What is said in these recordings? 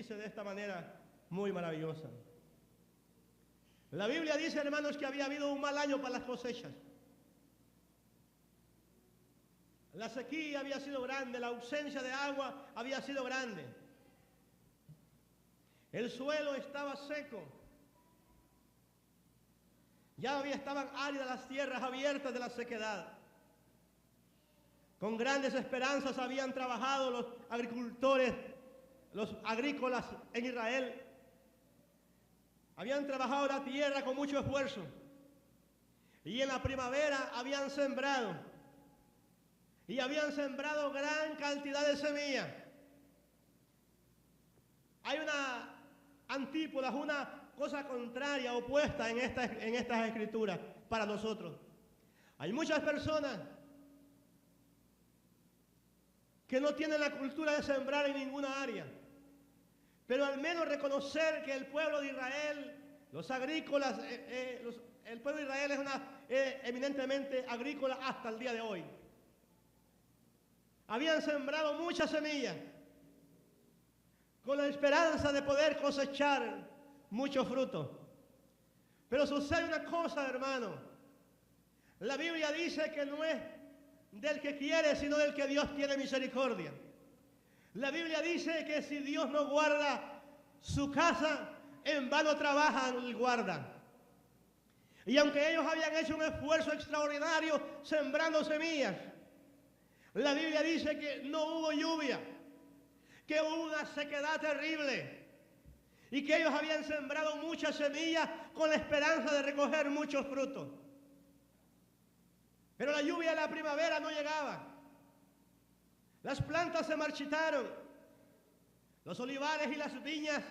dice de esta manera muy maravillosa. La Biblia dice, hermanos, que había habido un mal año para las cosechas. La sequía había sido grande, la ausencia de agua había sido grande. El suelo estaba seco. Ya estaban áridas las tierras abiertas de la sequedad. Con grandes esperanzas habían trabajado los agricultores, los agrícolas en Israel. Habían trabajado la tierra con mucho esfuerzo. Y en la primavera habían sembrado. Y habían sembrado gran cantidad de semillas. Hay una antípoda, una cosa contraria, opuesta en estas escrituras para nosotros. Hay muchas personas que no tienen la cultura de sembrar en ninguna área, pero al menos reconocer que el pueblo de Israel, los agrícolas, el pueblo de Israel es eminentemente agrícola hasta el día de hoy. Habían sembrado muchas semillas con la esperanza de poder cosechar muchos frutos. Pero sucede una cosa, hermano. La Biblia dice que no es del que quiere, sino del que Dios tiene misericordia. La Biblia dice que si Dios no guarda su casa, en vano trabajan y guardan. Y aunque ellos habían hecho un esfuerzo extraordinario sembrando semillas, la Biblia dice que no hubo lluvia, que hubo una sequedad terrible y que ellos habían sembrado muchas semillas con la esperanza de recoger muchos frutos. Pero la lluvia de la primavera no llegaba. Las plantas se marchitaron. Los olivares y las viñas,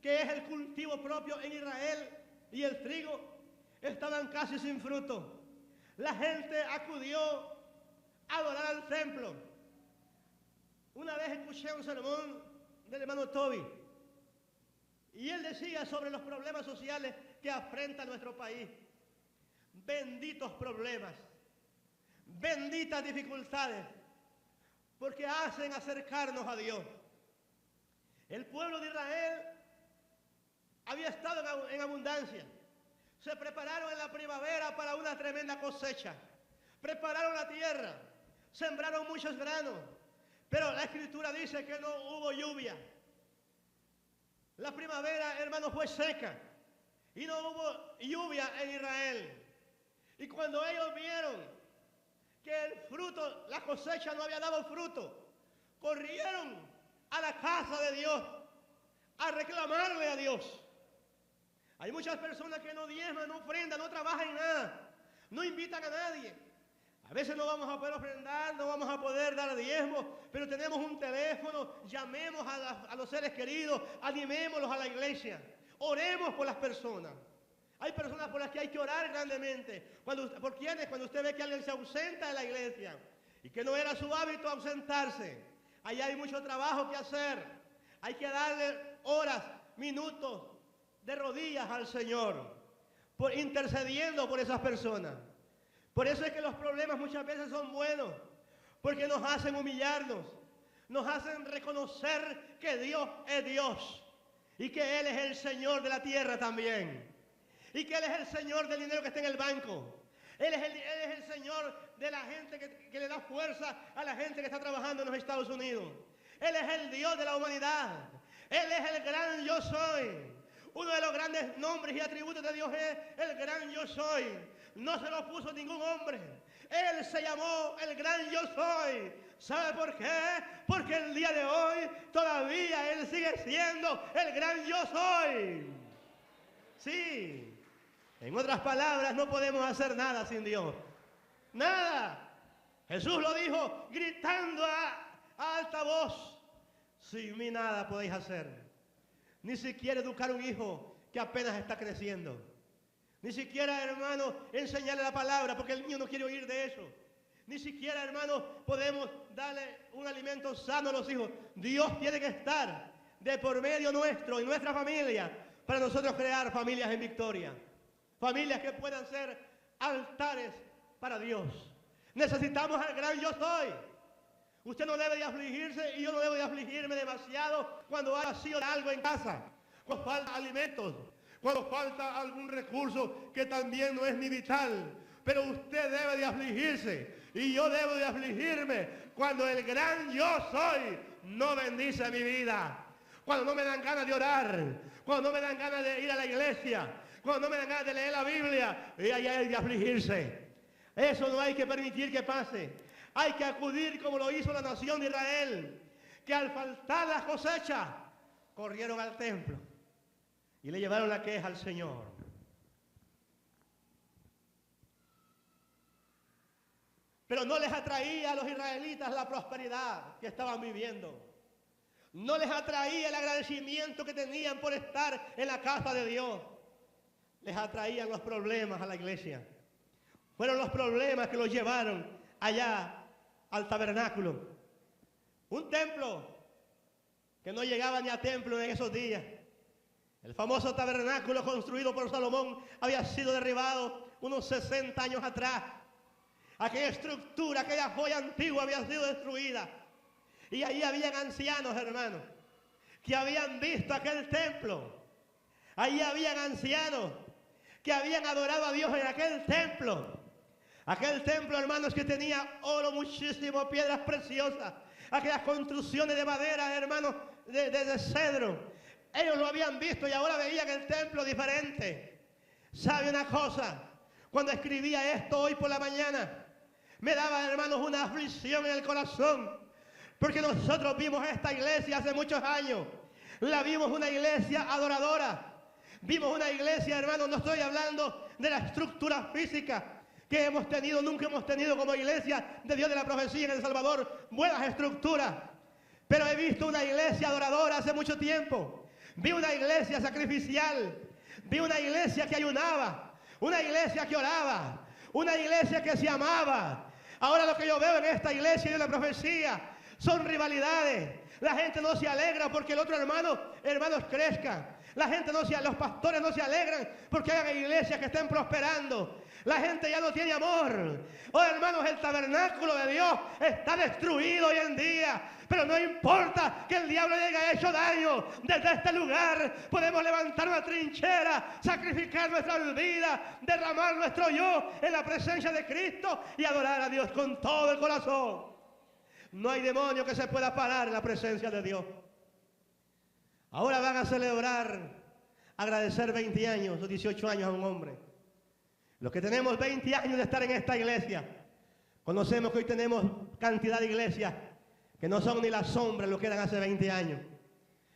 que es el cultivo propio en Israel, y el trigo, estaban casi sin fruto. La gente acudió a adorar al templo. Una vez escuché un sermón del hermano Toby, y él decía sobre los problemas sociales que afrenta nuestro país. Benditos problemas, benditas dificultades, porque hacen acercarnos a Dios. El pueblo de Israel había estado en abundancia. Se prepararon en la primavera para una tremenda cosecha. Prepararon la tierra, sembraron muchos granos, pero la Escritura dice que no hubo lluvia. La primavera, hermano, fue seca y no hubo lluvia en Israel. Y cuando ellos vieron que el fruto, la cosecha no había dado fruto, corrieron a la casa de Dios a reclamarle a Dios. Hay muchas personas que no diezman, no ofrendan, no trabajan en nada, no invitan a nadie. A veces no vamos a poder ofrendar, no vamos a poder dar diezmo, pero tenemos un teléfono, llamemos a los seres queridos, animémoslos a la iglesia, oremos por las personas. Hay personas por las que hay que orar grandemente. ¿Por quiénes? Cuando usted ve que alguien se ausenta de la iglesia y que no era su hábito ausentarse. Ahí hay mucho trabajo que hacer. Hay que darle horas, minutos de rodillas al Señor, intercediendo por esas personas. Por eso es que los problemas muchas veces son buenos, porque nos hacen humillarnos, nos hacen reconocer que Dios es Dios y que Él es el Señor de la tierra también. Y que Él es el Señor del dinero que está en el banco. Él es el Señor de la gente que le da fuerza a la gente que está trabajando en los Estados Unidos. Él es el Dios de la humanidad. Él es el gran yo soy. Uno de los grandes nombres y atributos de Dios es el gran yo soy. No se lo puso ningún hombre. Él se llamó el gran yo soy. ¿Sabe por qué? Porque el día de hoy todavía Él sigue siendo el gran yo soy. Sí. En otras palabras, no podemos hacer nada sin Dios. Nada. Jesús lo dijo gritando a alta voz. Sin mí nada podéis hacer. Ni siquiera educar a un hijo que apenas está creciendo. Ni siquiera, hermano, enseñarle la palabra, porque el niño no quiere oír de eso. Ni siquiera, hermano, podemos darle un alimento sano a los hijos. Dios tiene que estar de por medio nuestro y nuestra familia para nosotros crear familias en victoria. Familias que puedan ser altares para Dios. Necesitamos al gran yo soy. Usted no debe de afligirse y yo no debo de afligirme demasiado cuando hay vacío de algo en casa, cuando falta alimentos, cuando falta algún recurso que también no es ni vital. Pero usted debe de afligirse y yo debo de afligirme cuando el gran yo soy no bendice mi vida. Cuando no me dan ganas de orar, cuando no me dan ganas de ir a la iglesia, cuando no me dan ganas de leer la Biblia, y ahí hay de afligirse. Eso no hay que permitir que pase. Hay que acudir como lo hizo la nación de Israel, que al faltar la cosecha, corrieron al templo y le llevaron la queja al Señor. Pero no les atraía a los israelitas la prosperidad que estaban viviendo. No les atraía el agradecimiento que tenían por estar en la casa de Dios. Les atraían los problemas a la iglesia. Fueron los problemas que los llevaron allá al tabernáculo. Un templo que no llegaba ni a templo en esos días. El famoso tabernáculo construido por Salomón había sido derribado unos 60 años atrás. Aquella estructura, aquella joya antigua había sido destruida. Y ahí habían ancianos, hermanos, que habían visto aquel templo. Ahí habían ancianos que habían adorado a Dios en aquel templo. Aquel templo, hermanos, que tenía oro muchísimo, piedras preciosas. Aquellas construcciones de madera, hermanos, de cedro. Ellos lo habían visto y ahora veían el templo diferente. ¿Sabe una cosa? Cuando escribía esto hoy por la mañana, me daba, hermanos, una aflicción en el corazón. Porque nosotros vimos esta iglesia hace muchos años. La vimos una iglesia adoradora. Vimos una iglesia, hermanos, no estoy hablando de la estructura física que hemos tenido, nunca hemos tenido como iglesia de Dios de la profecía en El Salvador, buenas estructuras. Pero he visto una iglesia adoradora hace mucho tiempo. Vi una iglesia sacrificial. Vi una iglesia que ayunaba. Una iglesia que oraba. Una iglesia que se amaba. Ahora lo que yo veo en esta iglesia de la profecía son rivalidades. La gente no se alegra porque el otro hermanos crezcan. La gente los pastores no se alegran porque hayan iglesias que estén prosperando. La gente ya no tiene amor. Oh, hermanos, el tabernáculo de Dios está destruido hoy en día. Pero no importa que el diablo haya hecho daño. Desde este lugar podemos levantar una trinchera, sacrificar nuestras vidas, derramar nuestro yo en la presencia de Cristo y adorar a Dios con todo el corazón. No hay demonio que se pueda parar en la presencia de Dios. Ahora van a celebrar, agradecer 20 años o 18 años a un hombre. Los que tenemos 20 años de estar en esta iglesia, conocemos que hoy tenemos cantidad de iglesias que no son ni la sombra de lo que eran hace 20 años.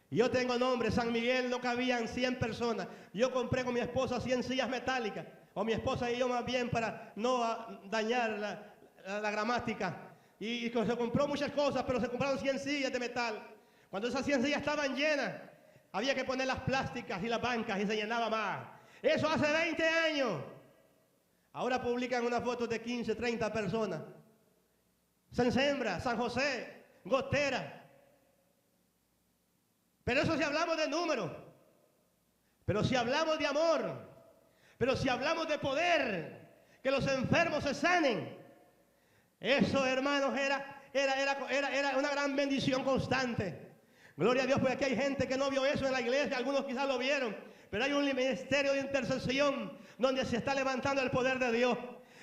Y yo tengo nombre, San Miguel no cabían 100 personas. Yo compré con mi esposa 100 sillas metálicas, o mi esposa y yo más bien para no dañar la gramática. Y se compró muchas cosas, pero se compraron 100 sillas de metal. Cuando esas 100 sillas estaban llenas, había que poner las plásticas y las bancas y se llenaba más. Eso hace 20 años. Ahora publican una foto de 15, 30 personas. San Sembra, San José, Gotera. Pero eso si hablamos de números. Pero si hablamos de amor. Pero si hablamos de poder, que los enfermos se sanen. Eso, hermanos, era una gran bendición constante. Gloria a Dios, porque aquí hay gente que no vio eso en la iglesia, algunos quizás lo vieron, pero hay un ministerio de intercesión donde se está levantando el poder de Dios.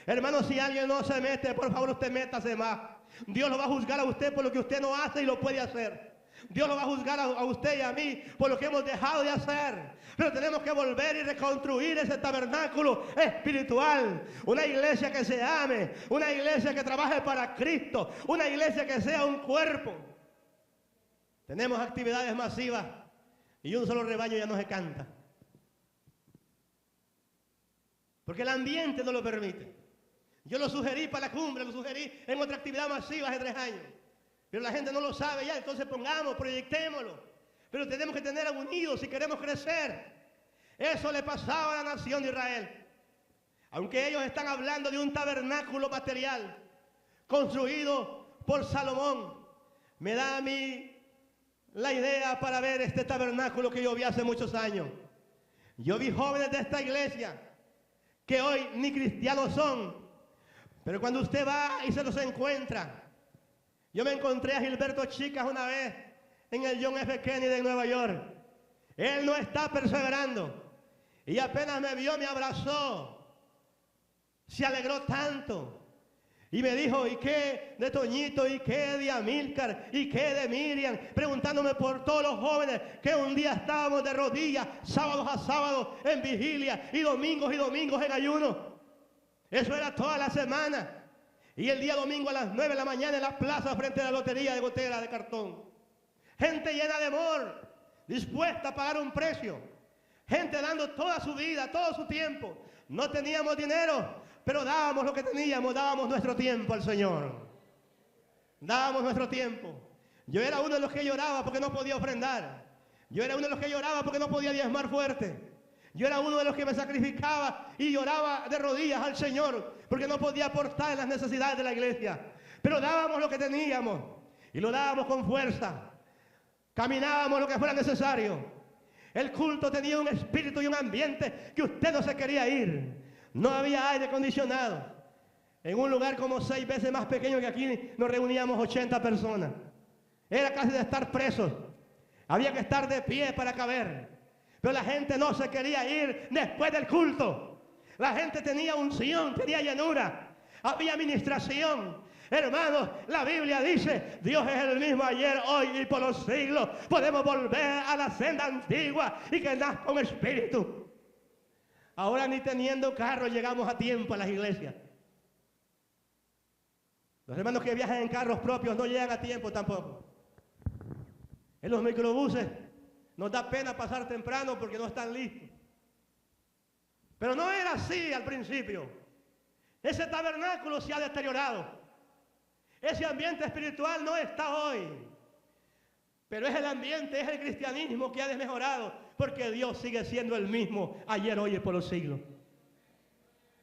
Hermanos, si alguien no se mete, por favor usted métase más. Dios lo va a juzgar a usted por lo que usted no hace y lo puede hacer. Dios lo va a juzgar a usted y a mí por lo que hemos dejado de hacer. Pero tenemos que volver y reconstruir ese tabernáculo espiritual. Una iglesia que se ame, una iglesia que trabaje para Cristo, una iglesia que sea un cuerpo. Tenemos actividades masivas y un solo rebaño ya no se canta. Porque el ambiente no lo permite. Yo lo sugerí para la cumbre, lo sugerí en otra actividad masiva hace 3 años. Pero la gente no lo sabe ya, entonces pongamos, proyectémoslo. Pero tenemos que tener unidos si queremos crecer. Eso le pasaba a la nación de Israel. Aunque ellos están hablando de un tabernáculo material construido por Salomón, me da a mí la idea para ver este tabernáculo que yo vi hace muchos años. Yo vi jóvenes de esta iglesia que hoy ni cristianos son, pero cuando usted va y se los encuentra, Yo me encontré a Gilberto Chicas una vez en el John F. Kennedy de Nueva York. Él no está perseverando. Y apenas me vio, me abrazó. Se alegró tanto. Y me dijo, ¿y qué de Toñito? ¿Y qué de Amílcar? ¿Y qué de Miriam? Preguntándome por todos los jóvenes que un día estábamos de rodillas, sábados a sábados en vigilia y domingos en ayuno. Eso era toda la semana. Y el día domingo a las 9 de la mañana en la plaza frente a la lotería de Gotera de cartón. Gente llena de amor, dispuesta a pagar un precio. Gente dando toda su vida, todo su tiempo. No teníamos dinero, pero dábamos lo que teníamos, dábamos nuestro tiempo al Señor. Dábamos nuestro tiempo. Yo era uno de los que lloraba porque no podía ofrendar. Yo era uno de los que lloraba porque no podía diezmar fuerte. Yo era uno de los que me sacrificaba y lloraba de rodillas al Señor porque no podía aportar en las necesidades de la iglesia. Pero dábamos lo que teníamos y lo dábamos con fuerza. Caminábamos lo que fuera necesario. El culto tenía un espíritu y un ambiente que usted no se quería ir. No había aire acondicionado. En un lugar como 6 veces más pequeño que aquí nos reuníamos 80 personas. Era casi de estar presos. Había que estar de pie para caber. Pero la gente no se quería ir después del culto. La gente tenía unción, tenía llenura. Había administración. Hermanos, la Biblia dice, Dios es el mismo ayer, hoy y por los siglos. Podemos volver a la senda antigua y que nazca un espíritu. Ahora ni teniendo carro llegamos a tiempo a las iglesias. Los hermanos que viajan en carros propios no llegan a tiempo tampoco. En los microbuses nos da pena pasar temprano porque no están listos. Pero no era así al principio. Ese tabernáculo se ha deteriorado. Ese ambiente espiritual no está hoy. Pero es el ambiente, es el cristianismo que ha desmejorado, porque Dios sigue siendo el mismo ayer, hoy y por los siglos.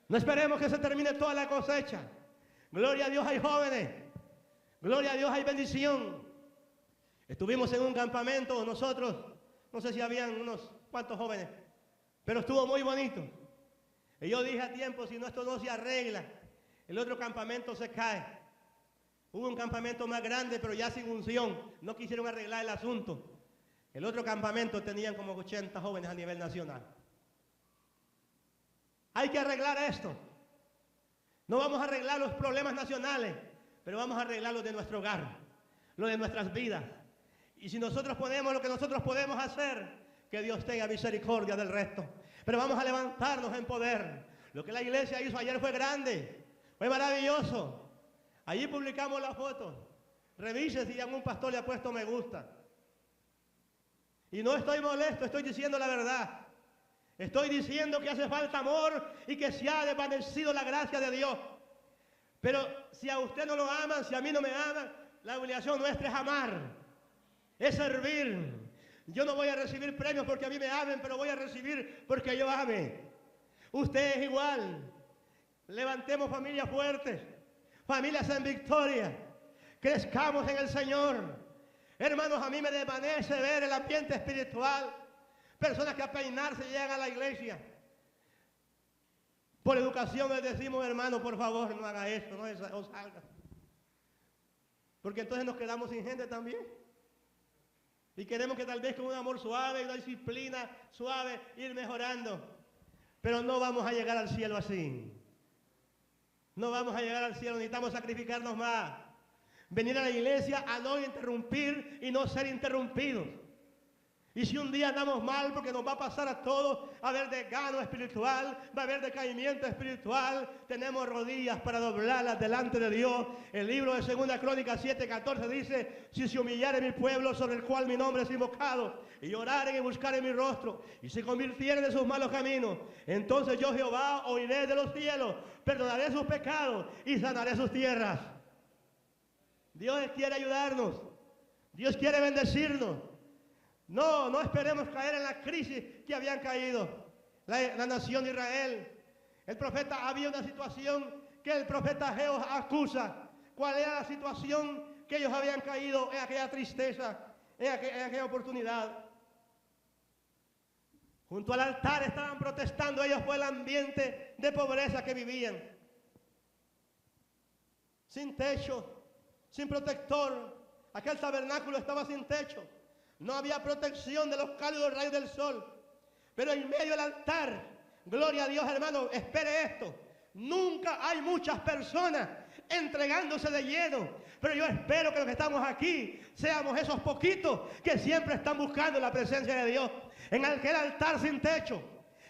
No esperemos que se termine toda la cosecha. Gloria a Dios, hay jóvenes. Gloria a Dios, hay bendición. Estuvimos en un campamento nosotros, no sé si habían unos cuantos jóvenes, pero estuvo muy bonito. Y yo dije a tiempo, si no, esto no se arregla, el otro campamento se cae. Hubo un campamento más grande, pero ya sin unción. No quisieron arreglar el asunto. El otro campamento tenían como 80 jóvenes a nivel nacional. Hay que arreglar esto. No vamos a arreglar los problemas nacionales, pero vamos a arreglar los de nuestro hogar, los de nuestras vidas. Y si nosotros ponemos lo que nosotros podemos hacer, que Dios tenga misericordia del resto. Pero vamos a levantarnos en poder. Lo que la iglesia hizo ayer fue grande, fue maravilloso. Allí publicamos la foto. Revise si algún pastor le ha puesto me gusta. Y no estoy molesto, estoy diciendo la verdad. Estoy diciendo que hace falta amor y que se ha desvanecido la gracia de Dios. Pero si a usted no lo aman, si a mí no me aman, la obligación nuestra es amar, es servir. Yo no voy a recibir premios porque a mí me amen, pero voy a recibir porque yo ame. Usted es igual. Levantemos familias fuertes. Familias en victoria, crezcamos en el Señor. Hermanos, a mí me desvanece ver el ambiente espiritual. Personas que a peinarse llegan a la iglesia. Por educación les decimos, hermano, por favor, no haga esto, no salga. Porque entonces nos quedamos sin gente también. Y queremos que tal vez con un amor suave y una disciplina suave ir mejorando. Pero no vamos a llegar al cielo así. No vamos a llegar al cielo, necesitamos sacrificarnos más. Venir a la iglesia a no interrumpir y no ser interrumpidos. Y si un día andamos mal, porque nos va a pasar a todos, va a haber desgano espiritual, va a haber decaimiento espiritual, tenemos rodillas para doblarlas delante de Dios. El libro de 2 Crónicas 7:14 dice, si se humillare mi pueblo sobre el cual mi nombre es invocado, y lloraren y buscaren mi rostro, y se convirtieren de sus malos caminos, entonces yo Jehová oiré de los cielos, perdonaré sus pecados y sanaré sus tierras. Dios quiere ayudarnos, Dios quiere bendecirnos. No esperemos caer en la crisis que habían caído la nación de Israel. El profeta, había una situación que el profeta Ageo acusa. ¿Cuál era la situación que ellos habían caído en aquella tristeza, en aquella oportunidad? Junto al altar estaban protestando ellos por el ambiente de pobreza que vivían. Sin techo, sin protector. Aquel tabernáculo estaba sin techo. No había protección de los cálidos rayos del sol. Pero en medio del altar, gloria a Dios, hermano, espere esto. Nunca hay muchas personas entregándose de lleno. Pero yo espero que los que estamos aquí seamos esos poquitos que siempre están buscando la presencia de Dios. En aquel altar sin techo,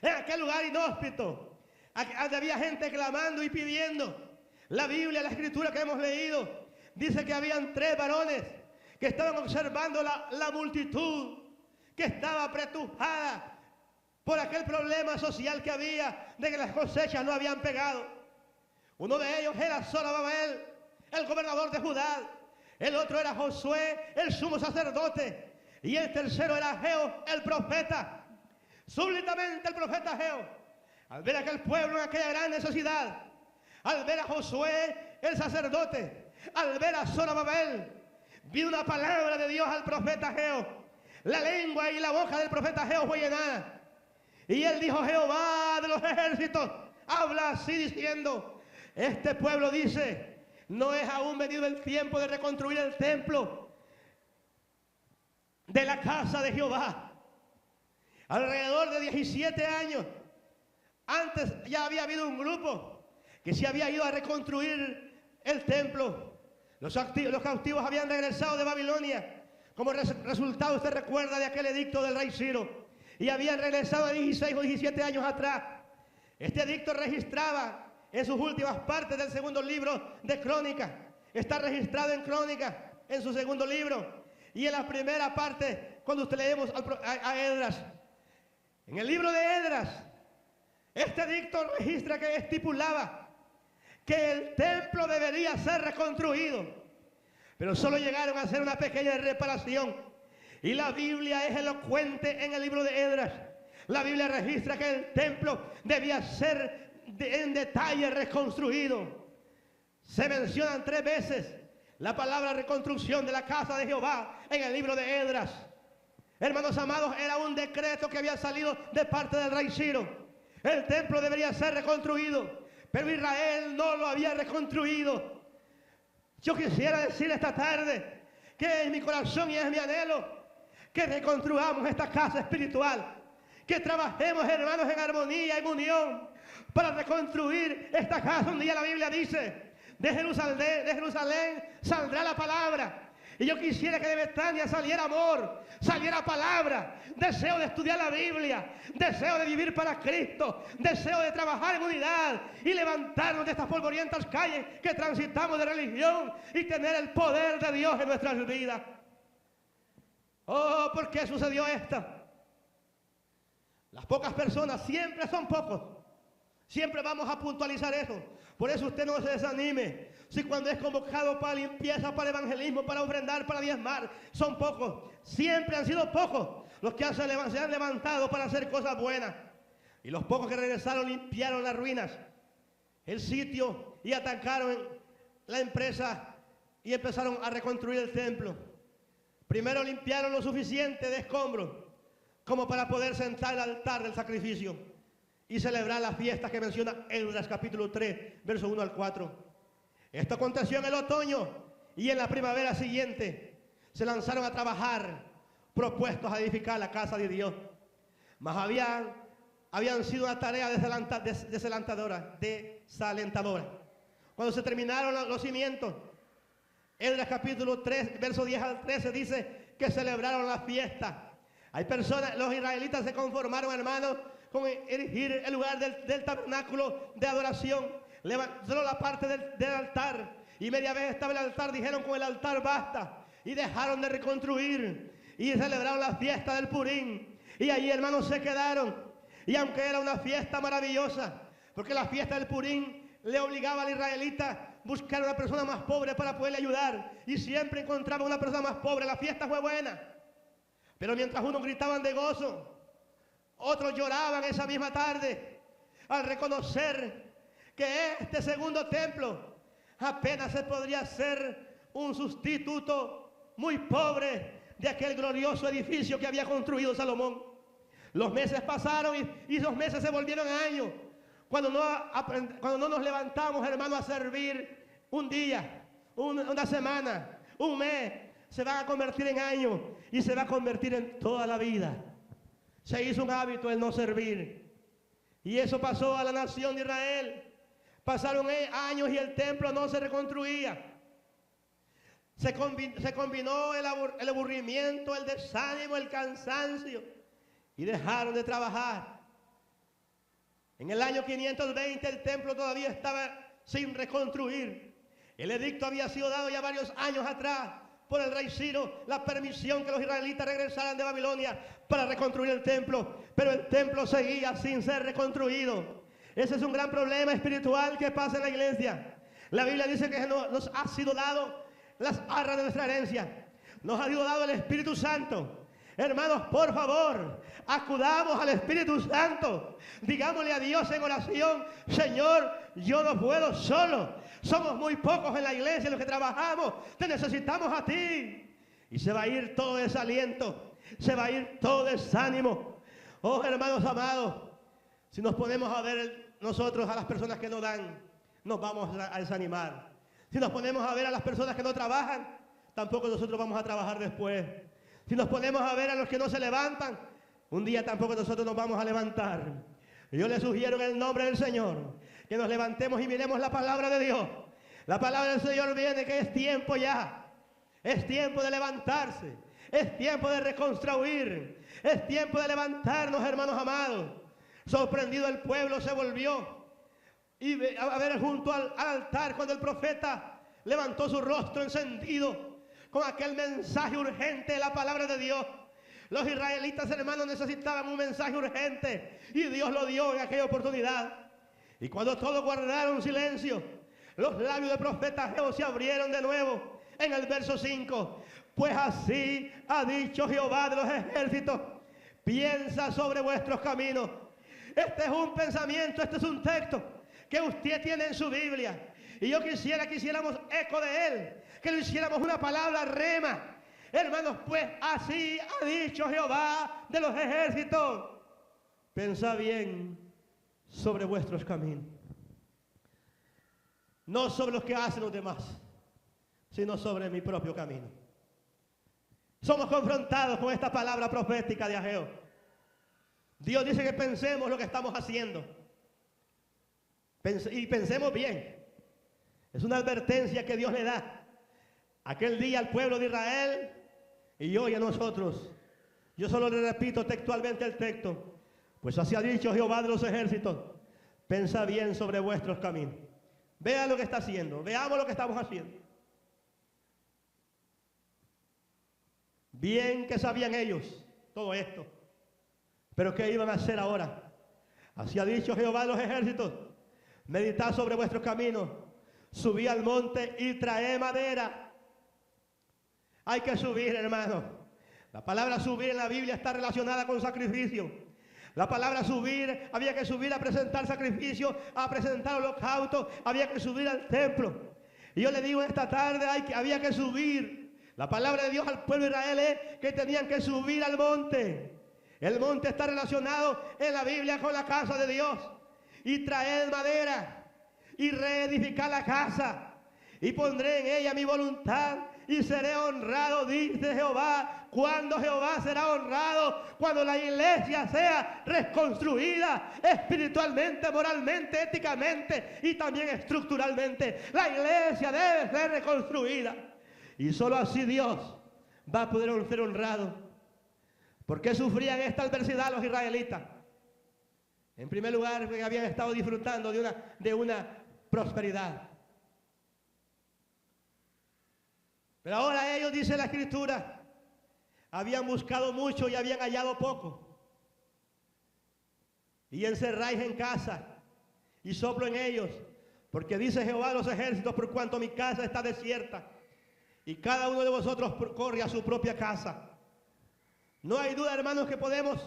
en aquel lugar inhóspito, donde había gente clamando y pidiendo. La Biblia, la escritura que hemos leído, dice que habían 3 varones que estaban observando la multitud, que estaba apretujada por aquel problema social que había, de que las cosechas no habían pegado. Uno de ellos era Zorobabel, el gobernador de Judá. El otro era Josué, el sumo sacerdote. Y el tercero era Ageo, el profeta. Súbitamente el profeta Ageo, al ver a aquel pueblo en aquella gran necesidad, al ver a Josué, el sacerdote, al ver a Zorobabel, vino una palabra de Dios al profeta Ageo. La lengua y la boca del profeta Ageo fue llenada. Y él dijo: Jehová de los ejércitos habla así diciendo: este pueblo dice, no es aún venido el tiempo de reconstruir el templo de la casa de Jehová. Alrededor de 17 años antes ya había habido un grupo que se había ido a reconstruir el templo. Los cautivos habían regresado de Babilonia. Como resultado, usted recuerda de aquel edicto del rey Ciro, y habían regresado 16 o 17 años atrás. Este edicto registraba en sus últimas partes del segundo libro de Crónicas. Está registrado en Crónicas, en su segundo libro. Y en la primera parte, cuando usted leemos a Esdras, en el libro de Esdras, este edicto registra que estipulaba que el templo debería ser reconstruido, pero solo llegaron a hacer una pequeña reparación. Y la Biblia es elocuente en el libro de Esdras. La Biblia registra que el templo debía ser en detalle reconstruido. Se mencionan 3 veces la palabra reconstrucción de la casa de Jehová en el libro de Esdras. Hermanos amados, era un decreto que había salido de parte del rey Ciro. El templo debería ser reconstruido, pero Israel no lo había reconstruido. Yo quisiera decir esta tarde que es mi corazón y es mi anhelo que reconstruyamos esta casa espiritual, que trabajemos, hermanos, en armonía, en unión, para reconstruir esta casa. Un día la Biblia dice: de Jerusalén saldrá la palabra. Y yo quisiera que de Betania saliera amor, saliera palabra, deseo de estudiar la Biblia, deseo de vivir para Cristo, deseo de trabajar en unidad y levantarnos de estas polvorientas calles que transitamos de religión y tener el poder de Dios en nuestras vidas. Oh, ¿por qué sucedió esto? Las pocas personas siempre son pocos. Siempre vamos a puntualizar eso. Por eso usted no se desanime. Si cuando es convocado para limpieza, para evangelismo, para ofrendar, para diezmar, son pocos. Siempre han sido pocos los que se han levantado para hacer cosas buenas. Y los pocos que regresaron limpiaron las ruinas, el sitio, y atacaron la empresa y empezaron a reconstruir el templo. Primero limpiaron lo suficiente de escombros como para poder sentar el altar del sacrificio y celebrar las fiestas que menciona Esdras capítulo 3, versos 1 al 4. Esto aconteció en el otoño, y en la primavera siguiente se lanzaron a trabajar, propuestos a edificar la casa de Dios. Mas habían sido una tarea desalentadora. Cuando se terminaron los cimientos, Esdras capítulo 3, versos 10 al 13 dice que celebraron la fiesta. Hay personas, los israelitas se conformaron, hermanos, con erigir el lugar del tabernáculo de adoración. Levantaron la parte del altar, y media vez estaba el altar, dijeron: con el altar basta, y dejaron de reconstruir y celebraron la fiesta del Purim, y allí, hermanos, se quedaron. Y aunque era una fiesta maravillosa, porque la fiesta del Purim le obligaba al israelita a buscar una persona más pobre para poderle ayudar, y siempre encontraba una persona más pobre. La fiesta fue buena, pero mientras unos gritaban de gozo, otros lloraban esa misma tarde al reconocer que este segundo templo apenas se podría ser un sustituto muy pobre de aquel glorioso edificio que había construido Salomón. Los meses pasaron y esos meses se volvieron años, cuando no nos levantamos, hermano, a servir un día, una semana, un mes, se van a convertir en años y se va a convertir en toda la vida. Se hizo un hábito el no servir. Y eso pasó a la nación de Israel. Pasaron años y el templo no se reconstruía. Se combinó el aburrimiento, el desánimo, el cansancio y dejaron de trabajar. En el año 520 el templo todavía estaba sin reconstruir. El edicto había sido dado ya varios años atrás por el rey Ciro, la permisión que los israelitas regresaran de Babilonia para reconstruir el templo, pero el templo seguía sin ser reconstruido. Ese es un gran problema espiritual que pasa en la iglesia. La Biblia dice que nos ha sido dado las arras de nuestra herencia, nos ha sido dado el Espíritu Santo. Hermanos, por favor, acudamos al Espíritu Santo. Digámosle a Dios en oración: Señor, yo no puedo solo. Somos muy pocos en la iglesia los que trabajamos. Te necesitamos a ti. Y se va a ir todo desaliento, se va a ir todo desánimo. Oh, hermanos amados, si nos ponemos a ver nosotros a las personas que no dan, nos vamos a desanimar. Si nos ponemos a ver a las personas que no trabajan, tampoco nosotros vamos a trabajar después. Si nos ponemos a ver a los que no se levantan, un día tampoco nosotros nos vamos a levantar. Yo les sugiero en el nombre del Señor que nos levantemos y miremos la palabra de Dios. La palabra del Señor viene que es tiempo ya. Es tiempo de levantarse. Es tiempo de reconstruir. Es tiempo de levantarnos, hermanos amados. Sorprendido el pueblo se volvió y a ver junto al altar cuando el profeta levantó su rostro encendido con aquel mensaje urgente de la palabra de Dios. Los israelitas, hermanos, necesitaban un mensaje urgente y Dios lo dio en aquella oportunidad. Y cuando todos guardaron silencio, los labios del profeta Ageo se abrieron de nuevo en el verso 5. Pues así ha dicho Jehová de los ejércitos: piensa sobre vuestros caminos. Este es un pensamiento, este es un texto que usted tiene en su Biblia. Y yo quisiera que hiciéramos eco de él, que lo hiciéramos una palabra rema. Hermanos, pues así ha dicho Jehová de los ejércitos: pensad bien sobre vuestros caminos. No sobre los que hacen los demás, sino sobre mi propio camino. Somos confrontados con esta palabra profética de Ageo. Dios dice que pensemos lo que estamos haciendo. Y pensemos bien. Es una advertencia que Dios le da aquel día al pueblo de Israel y hoy a nosotros. Yo solo le repito textualmente el texto: pues así ha dicho Jehová de los ejércitos: pensad bien sobre vuestros caminos. Vean lo que está haciendo, veamos lo que estamos haciendo. Bien que sabían ellos todo esto, pero ¿qué iban a hacer ahora? Así ha dicho Jehová de los ejércitos: meditad sobre vuestros caminos, subí al monte y trae madera. Hay que subir, hermano. La palabra subir en la Biblia está relacionada con sacrificio. La palabra subir, había que subir a presentar sacrificio, a presentar holocausto, había que subir al templo. Y yo le digo esta tarde, había que subir. La palabra de Dios al pueblo de Israel es que tenían que subir al monte. El monte está relacionado en la Biblia con la casa de Dios. Y traer madera y reedificar la casa, y pondré en ella mi voluntad y seré honrado, dice Jehová. ¿Cuándo Jehová será honrado? Cuando la iglesia sea reconstruida espiritualmente, moralmente, éticamente y también estructuralmente. La iglesia debe ser reconstruida y solo así Dios va a poder ser honrado. ¿Por qué sufrían esta adversidad los israelitas? En primer lugar, porque habían estado disfrutando de una prosperidad. Pero ahora ellos, dice la Escritura, habían buscado mucho y habían hallado poco. Y encerráis en casa y soplo en ellos, porque dice Jehová de los ejércitos: por cuanto mi casa está desierta y cada uno de vosotros corre a su propia casa. No hay duda, hermanos, que podemos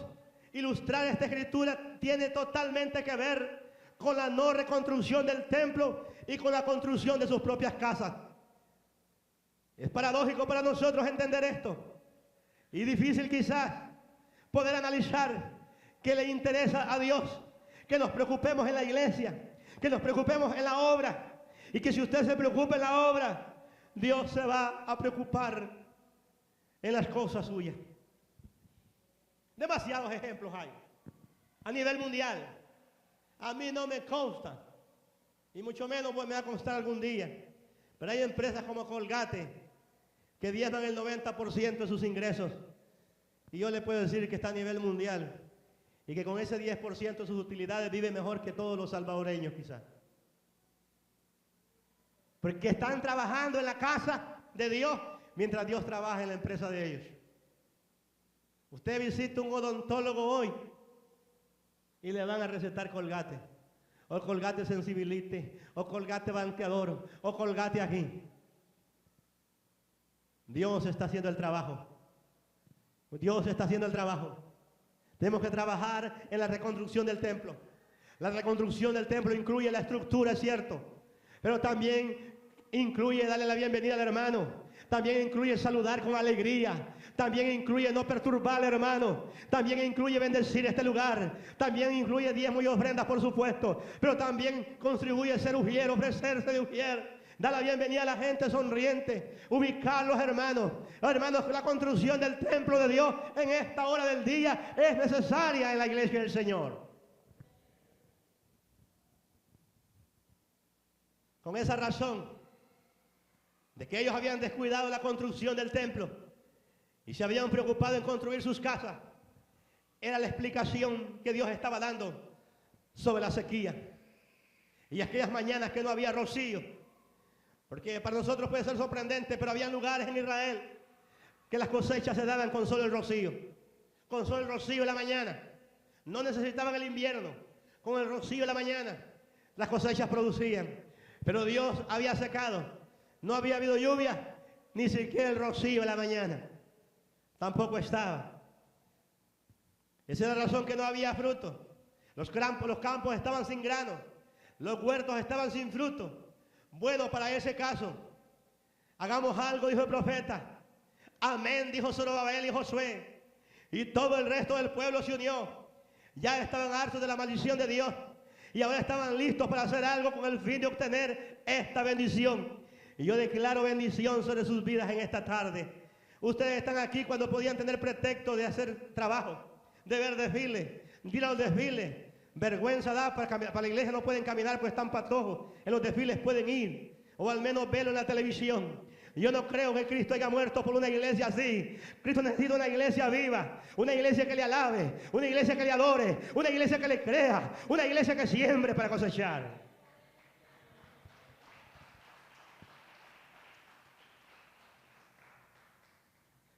ilustrar esta escritura. Tiene totalmente que ver con la no reconstrucción del templo y con la construcción de sus propias casas. Es paradójico para nosotros entender esto y difícil quizás poder analizar que le interesa a Dios que nos preocupemos en la iglesia, que nos preocupemos en la obra, y que si usted se preocupa en la obra, Dios se va a preocupar en las cosas suyas. Demasiados ejemplos hay a nivel mundial. A mí no me consta, y mucho menos pues me va a constar algún día, pero hay empresas como Colgate que diezman el 90% de sus ingresos, y yo le puedo decir que está a nivel mundial y que con ese 10% de sus utilidades vive mejor que todos los salvadoreños quizás, porque están trabajando en la casa de Dios mientras Dios trabaja en la empresa de ellos. Usted visita un odontólogo hoy y le van a recetar Colgate, o Colgate Sensibility, o Colgate Banqueador, o Colgate aquí. Dios está haciendo el trabajo. Dios está haciendo el trabajo. Tenemos que trabajar en la reconstrucción del templo. La reconstrucción del templo incluye la estructura, es cierto, pero también incluye darle la bienvenida al hermano. También incluye saludar con alegría. También incluye no perturbar al hermano. También incluye bendecir este lugar. También incluye diezmo y ofrendas, por supuesto. Pero también contribuye a ser ujier, ofrecerse de ujier. Dar la bienvenida a la gente sonriente. Ubicar a los hermanos. Hermanos, la construcción del templo de Dios en esta hora del día es necesaria en la iglesia del Señor. Con esa razón de que ellos habían descuidado la construcción del templo y se habían preocupado en construir sus casas, era la explicación que Dios estaba dando sobre la sequía y aquellas mañanas que no había rocío. Porque para nosotros puede ser sorprendente, pero había lugares en Israel que las cosechas se daban con solo el rocío, con solo el rocío en la mañana. No necesitaban el invierno, con el rocío en la mañana las cosechas producían. Pero Dios había secado. No había habido lluvia, ni siquiera el rocío en la mañana. Tampoco estaba. Esa es la razón que no había fruto. Los campos estaban sin grano. Los huertos estaban sin fruto. Bueno, para ese caso, hagamos algo, dijo el profeta. Amén, dijo Zorobabel y Josué. Y todo el resto del pueblo se unió. Ya estaban hartos de la maldición de Dios. Y ahora estaban listos para hacer algo con el fin de obtener esta bendición. Y yo declaro bendición sobre sus vidas en esta tarde. Ustedes están aquí cuando podían tener pretexto de hacer trabajo, de ver desfiles, de ir a los desfiles. Vergüenza da para la iglesia, no pueden caminar pues están patojos. En los desfiles pueden ir, o al menos verlo en la televisión. Yo no creo que Cristo haya muerto por una iglesia así. Cristo necesita una iglesia viva, una iglesia que le alabe, una iglesia que le adore, una iglesia que le crea, una iglesia que siembre para cosechar.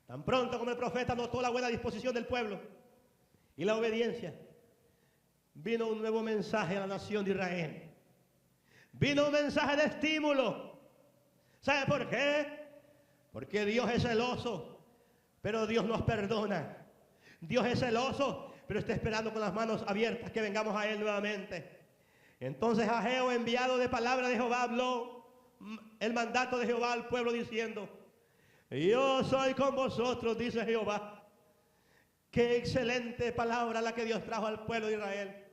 Tan pronto como el profeta notó la buena disposición del pueblo y la obediencia, vino un nuevo mensaje a la nación de Israel. Vino un mensaje de estímulo. ¿Sabe por qué? Porque Dios es celoso, pero Dios nos perdona. Dios es celoso, pero está esperando con las manos abiertas que vengamos a Él nuevamente. Entonces Ageo, enviado de palabra de Jehová, habló el mandato de Jehová al pueblo diciendo: yo soy con vosotros, dice Jehová. Qué excelente palabra la que Dios trajo al pueblo de Israel.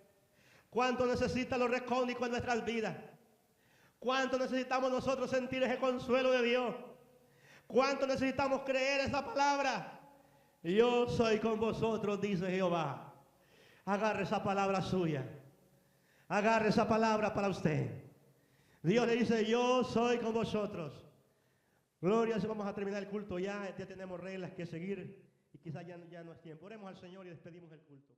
Cuánto necesita lo recóndito en nuestras vidas. Cuánto necesitamos nosotros sentir ese consuelo de Dios. Cuánto necesitamos creer esa palabra. Yo soy con vosotros, dice Jehová. Agarre esa palabra suya. Agarre esa palabra para usted. Dios le dice: yo soy con vosotros. Gloria, si vamos a terminar el culto ya tenemos reglas que seguir y quizás ya no es tiempo. Oremos al Señor y despedimos el culto.